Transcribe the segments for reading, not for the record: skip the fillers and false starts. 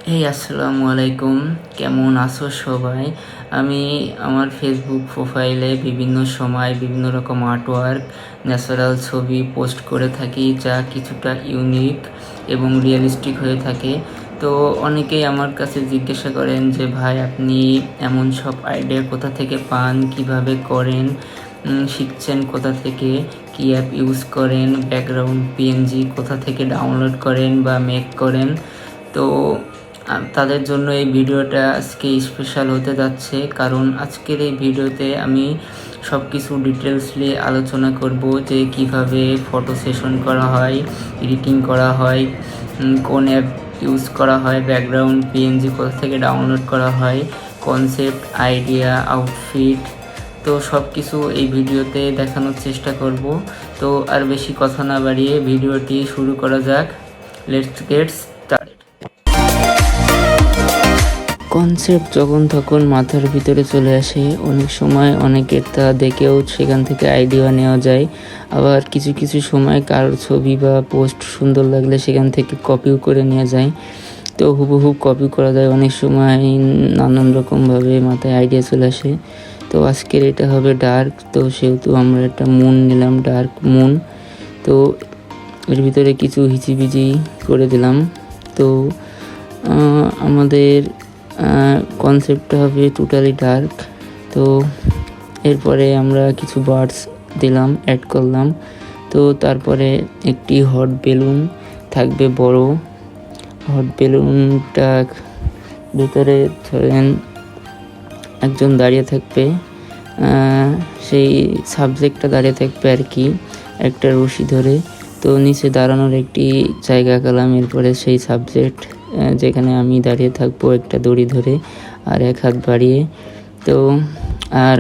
আসসালামু আলাইকুম, কেমন আছো সবাই? আমি আমার ফেসবুক প্রোফাইলে বিভিন্ন সময় বিভিন্ন রকম আর্টওয়ার্ক, ন্যাচারাল ছবি পোস্ট করে থাকি, যা কিছুটা ইউনিক এবং রিয়েলিস্টিক হয়ে থাকে। তো অনেকেই আমার কাছে জিজ্ঞাসা করেন যে ভাই, আপনি এমন সব আইডিয়া কোথা থেকে পান, কিভাবে করেন, শিখছেন কোথা থেকে, কী অ্যাপ ইউজ করেন, ব্যাকগ্রাউন্ড পিএনজি কোথা থেকে ডাউনলোড করেন বা মেক করেন। তো তাদের জন্য এই ভিডিওটা আজকে স্পেশাল হতে যাচ্ছে, কারণ আজকের এই ভিডিওতে আমি সব কিছু ডিটেলসলি আলোচনা করব যে কিভাবে ফটো সেশন করা হয়, এডিটিং করা হয়, কোন অ্যাপ ইউজ করা হয়, ব্যাকগ্রাউন্ড পিএনজি কোথা থেকে ডাউনলোড করা হয়, কনসেপ্ট, আইডিয়া, আউটফিট। তো সব কিছু এই ভিডিওতে দেখানোর চেষ্টা করব। তো আর বেশি কথা না বাড়িয়ে ভিডিওটি শুরু করা যাক। Let's get started. কনসেপ্ট যখন তখন মাথার ভিতরে চলে আসে, অনেক সময় অনেকের তা দেখেও সেখান থেকে আইডিয়া নেওয়া যায়। আবার কিছু কিছু সময় কারোর ছবি বা পোস্ট সুন্দর লাগলে সেখান থেকে কপিও করে নেওয়া যায়। তো হুবহু কপি করা যায়, অনেক সময় নানান রকমভাবে মাথায় আইডিয়া চলে আসে। তো আজকের এটা হবে ডার্ক, তো সেহেতু আমরা একটা মুন নিলাম, ডার্ক মুন। তো এর ভিতরে কিছু হিচিবিচি করে দিলাম। তো আমাদের কনসেপ্টটা হবে টোটালি ডার্ক। তো এরপরে আমরা কিছু বার্ডস দিলাম, অ্যাড করলাম। তো তারপরে একটি হট বেলুন থাকবে বড়। হট বেলুনটা ভিতরে ধরেন একজন দাঁড়িয়ে থাকবে, সেই সাবজেক্টটা দাঁড়িয়ে থাকবে আর কি, একটা রশি ধরে। তো নিচে দাঁড়ানোর একটি জায়গা আঁকালাম। এরপরে সেই সাবজেক্ট যেখানে আমি দাঁড়িয়ে থাকবো একটা দড়ি ধরে আর এক হাত বাড়িয়ে। তো আর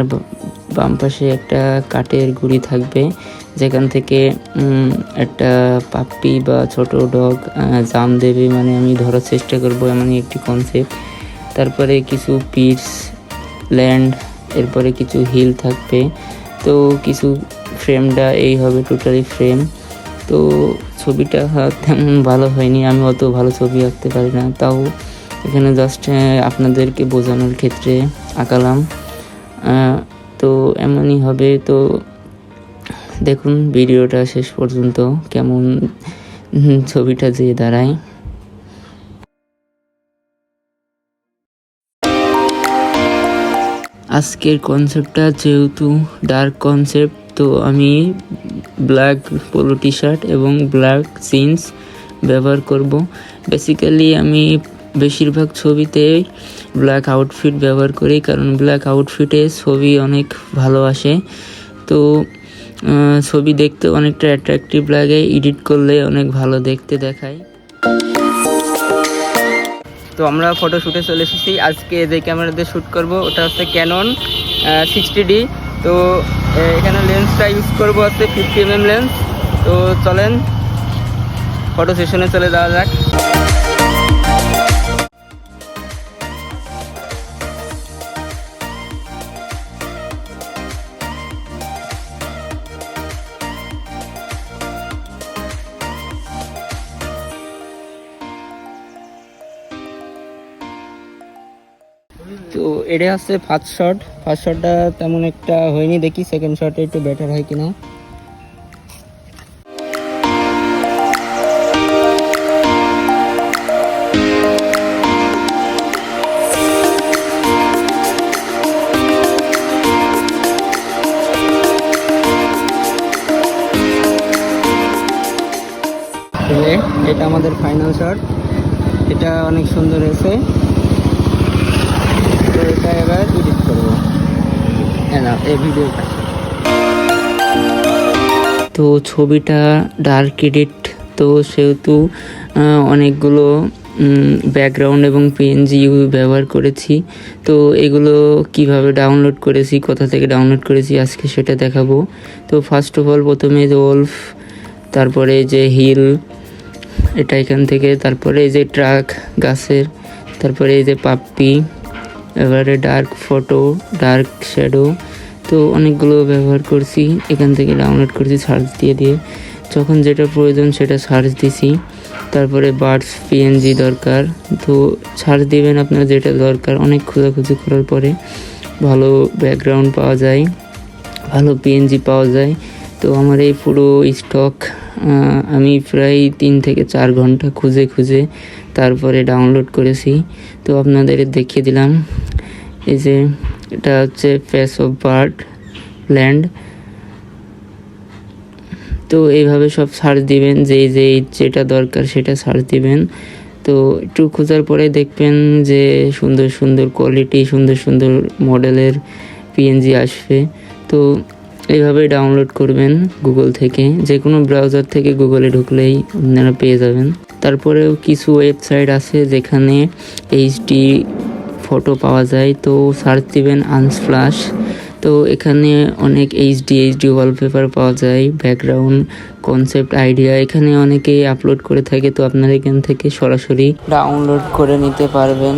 বাম পাশে একটা কাঠের গুঁড়ি থাকবে, যেখান থেকে একটা পাপ্পি বা ছোট ডগ জাম দেবে, মানে আমি ধরার চেষ্টা করবো, এমনই একটি কনসেপ্ট। তারপরে কিছু পিটস ল্যান্ড, এরপরে কিছু হিল থাকবে। তো কিছু ফ্রেমটা এই হবে টোটালি ফ্রেম। তো ছবিটা তেমন ভালো হয়নি, আমি অত ভালো ছবি আঁকতে পারি না, তাও এখানে জাস্ট আপনাদেরকে বোঝানোর ক্ষেত্রে আঁকালাম। তো এমনই হবে। তো দেখুন ভিডিওটা শেষ পর্যন্ত কেমন ছবিটা যেয়ে দাঁড়ায়। আজকের কনসেপ্টটা যেহেতু ডার্ক কনসেপ্ট, তো আমি ব্ল্যাক পোলো টি শার্ট এবং ব্ল্যাক জিন্স ব্যবহার করব। বেসিক্যালি আমি বেশিরভাগ ছবিতে ব্ল্যাক আউটফিট ব্যবহার করি, কারণ ব্ল্যাক আউটফিটে ছবি অনেক ভালো আসে। তো ছবি দেখতে অনেকটা অ্যাট্রাকটিভ লাগে, এডিট করলে অনেক ভালো দেখতে দেখায়। তো আমরা ফটো শ্যুটে চলে এসেছি। আজকে যে ক্যামেরা দিয়ে শ্যুট করব ওটা হচ্ছে ক্যানন 60D। তো এখানে লেন্সটা ইউজ করবো হচ্ছে 50mm লেন্স। তো চলেন ফটো সেশনে চলে যাওয়া যাক। তো এটা হচ্ছে ফার্স্ট শটটা তেমন একটা হয়নি, দেখি সেকেন্ড শটে একটু বেটার হয় কিনা। এটা আমাদের ফাইনাল শট, এটা অনেক সুন্দর হয়েছে। তো এটা এবার এডিট করবো, এই ভিডিওটা। তো ছবিটা ডার্ক এডিট, তো সেহেতু অনেকগুলো ব্যাকগ্রাউন্ড এবং পিএনজি ব্যবহার করেছি। তো এগুলো কিভাবে ডাউনলোড করেছি, কোথা থেকে ডাউনলোড করেছি আজকে সেটা দেখাবো। তো ফার্স্ট অফ অল প্রথমে যে ওলফ, তারপরে যে হিল, এটা এখান থেকে, তারপরে এই যে ট্রাক গাছের, তারপরে এই যে পাপ্পি, এবারে ডার্ক ফটো, ডার্ক শ্যাডো। তো অনেকগুলো ব্যবহার করছি, এখান থেকে ডাউনলোড করছি সার্চ দিয়ে। যখন যেটা প্রয়োজন সেটা সার্চ দিছি। তারপরে বার্ডস পিএনজি দরকার, তো সার্চ দিবেন আপনার যেটা দরকার। অনেক খোঁজাখুঁজি করার পরে ভালো ব্যাকগ্রাউন্ড পাওয়া যায়, ভালো পিএনজি পাওয়া যায়। তো আমার এই পুরো স্টক আমি প্রায় 3 থেকে 4 ঘন্টা খুঁজে খুঁজে তারপরে ডাউনলোড করেছি। তো আপনাদের দেখিয়ে দিলাম। এই যে এটা হচ্ছে ফেস অফ বার্ড ল্যান্ড। তো এইভাবে সব সার্চ দিবেন, যেটা দরকার সেটা সার্চ দিবেন। তো একটু খোঁজার পরে দেখবেন যে সুন্দর সুন্দর কোয়ালিটি, সুন্দর সুন্দর মডেলের পিএনজি আসবে। তো এইভাবে ডাউনলোড করবেন গুগল থেকে, যে কোনো ব্রাউজার থেকে গুগলে ঢুকলেই আপনারা পেয়ে যাবেন। তারপরেও কিছু ওয়েবসাইট আছে যেখানে এইচডি ফটো পাওয়া যায়, তো সার্চ দিবেন আনস্প্লাশ। তো এখানে অনেক এইচডি ওয়ালপেপার পাওয়া যায়, ব্যাকগ্রাউন্ড, কনসেপ্ট, আইডিয়া এখানে অনেকেই আপলোড করে থাকে। তো আপনারা এখান থেকে সরাসরি ডাউনলোড করে নিতে পারবেন।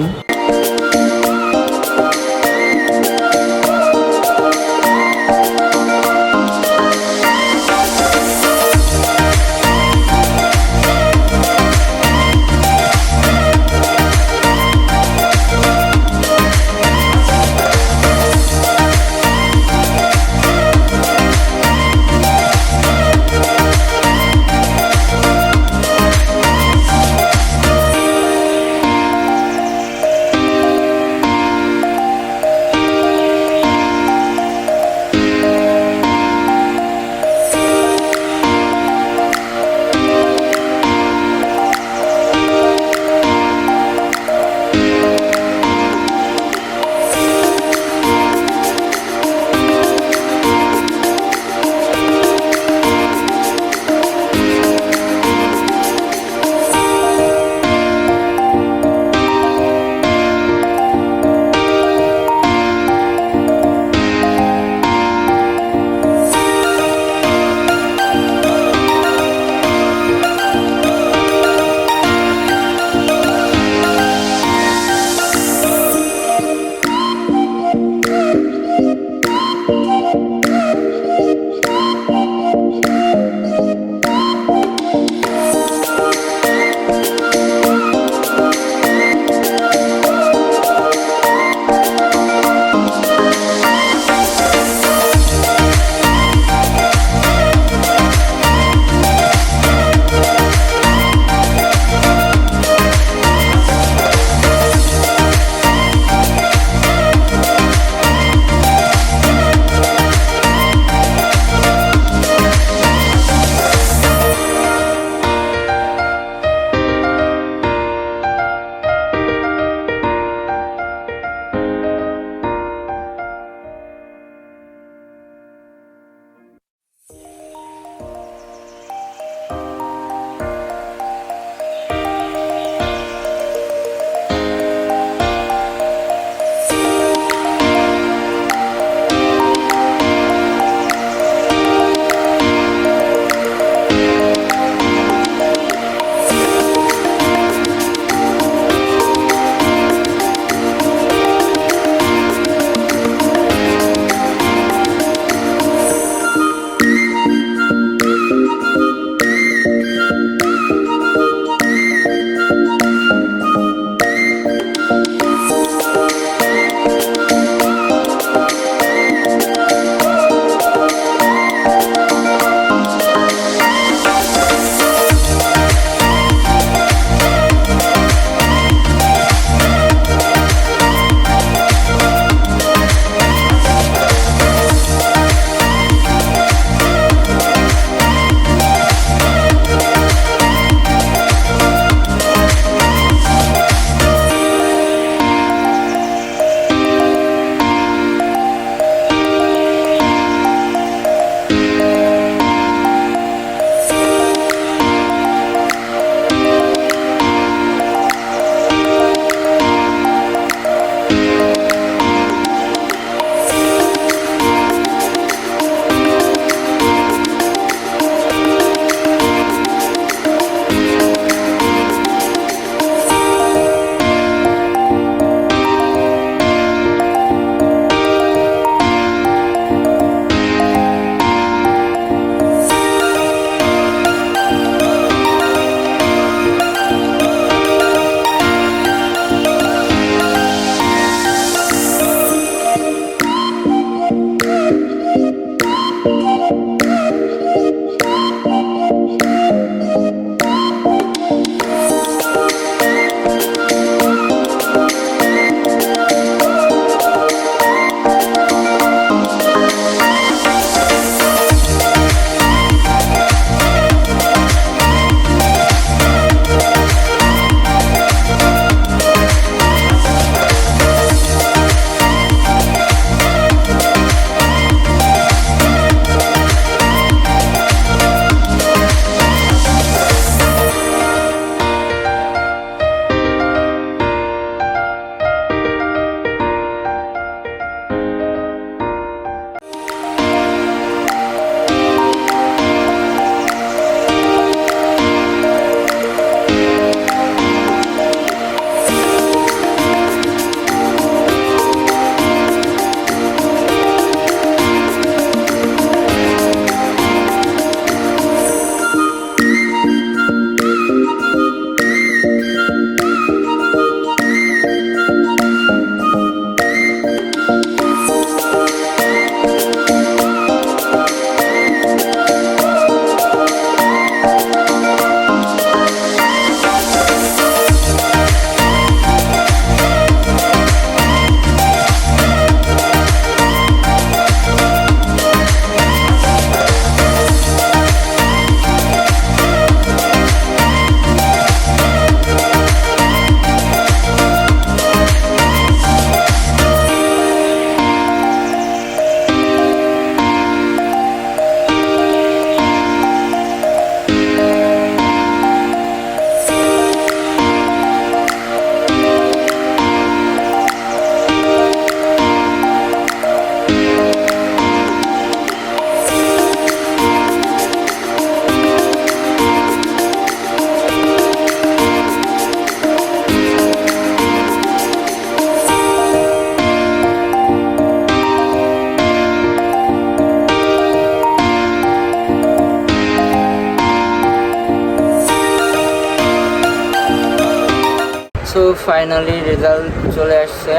ফাইনালি রেজাল্ট চলে আসছে।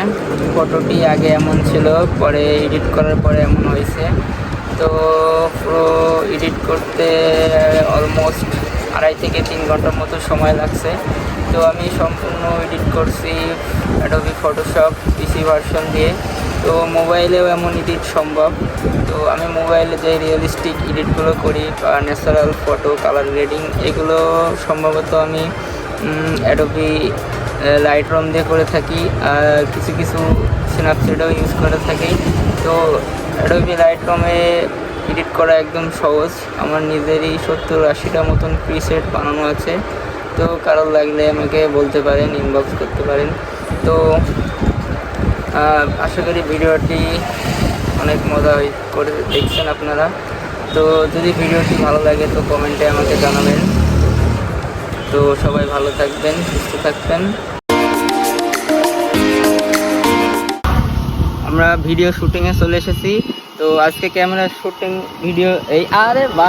ফটোটি আগে এমন ছিল, পরে এডিট করার পরে এমন হয়েছে। তো পুরো এডিট করতে অলমোস্ট 2.5 থেকে 3 ঘন্টার মতো সময় লাগছে। তো আমি সম্পূর্ণ এডিট করছি অ্যাডোবি ফটোশপ পিসি ভার্সন দিয়ে। তো মোবাইলেও এমন এডিট সম্ভব। তো আমি মোবাইলে যে রিয়েলিস্টিক এডিটগুলো করি বা ন্যাচারাল ফটো কালার গ্রেডিং, এগুলো সম্ভবত আমি অ্যাডোবি লাইটরুম দিয়ে করে থাকি, আর কিছু কিছু স্ন্যাপসিডও ইউজ করে থাকি। তো অ্যাডোবি লাইটরুমে এডিট করা একদম সহজ। আমার নিজেরই 70-80টা মতন প্রিসেট বানানো আছে। তো কারোর লাগলে আমাকে বলতে পারেন, ইনবক্স করতে পারেন। তো আশা করি ভিডিওটি অনেক মজা করে দেখছেন আপনারা। তো যদি ভিডিওটি ভালো লাগে তো কমেন্টে আমাকে জানাবেন। তো সবাই ভালো থাকবেন, সুস্থ থাকবেন। আমরা ভিডিও শুটিংয়ে চলে এসেছি। তো আজকে ক্যামেরা শুটিং ভিডিও এই আরে বা